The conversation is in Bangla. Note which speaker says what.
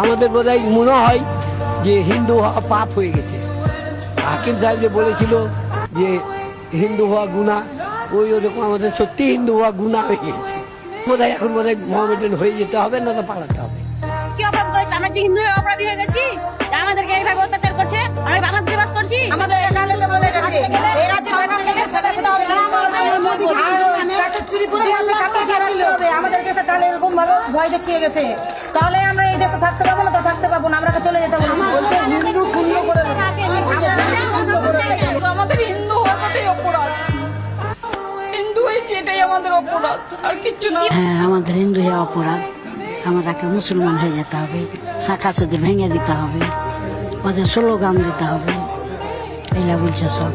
Speaker 1: আমাদের বোধহয় মনে হয় যে হিন্দু হওয়া পাপ হয়ে গেছে। হাকিম সাহেব যে বলেছিল যে হিন্দু হওয়া গুনাহ, ওই ওরকম আমাদের সত্যি হিন্দু হওয়া গুনাহ হয়ে গেছে। বোধহয় এখন বোধহয় মোহামেডান হয়ে যেতে হবে, না তো পালাতে হবে।
Speaker 2: কি অপরাধ করেছে? আমরা কি হিন্দু হয়ে অপরাধী হয়ে গেছি? আমাদেরকে এইভাবে অত্যাচার করছে, আমরা বাংলাদেশে বাস করছি। আমাদের নালেতে বলে গেছে এই রাজ্যে চুরি করে আমাদের কাছে তাহলে এরকম ভাবে ভয় দেখিয়ে গেছে। তাহলে আমরা এই দেশে থাকতে পারবো না, তো থাকতে পারবো না, আমরা চলে যেতে পারবো। হিন্দু শূন্য করে
Speaker 3: আমাদের হিন্দু হওয়াটাই অপরাধ। হিন্দু হয়েছে এটাই আমাদের অপরাধ, আর কিচ্ছু না।
Speaker 4: হ্যাঁ, আমাদের হিন্দু হয়ে অপরাধ। আমাদেরকে মুসলমান হয়ে যেতে হবে, শাখা সুদের ভেঙে দিতে হবে, ওদের স্লোগান দিতে হবে, এগুলা বলছে সব।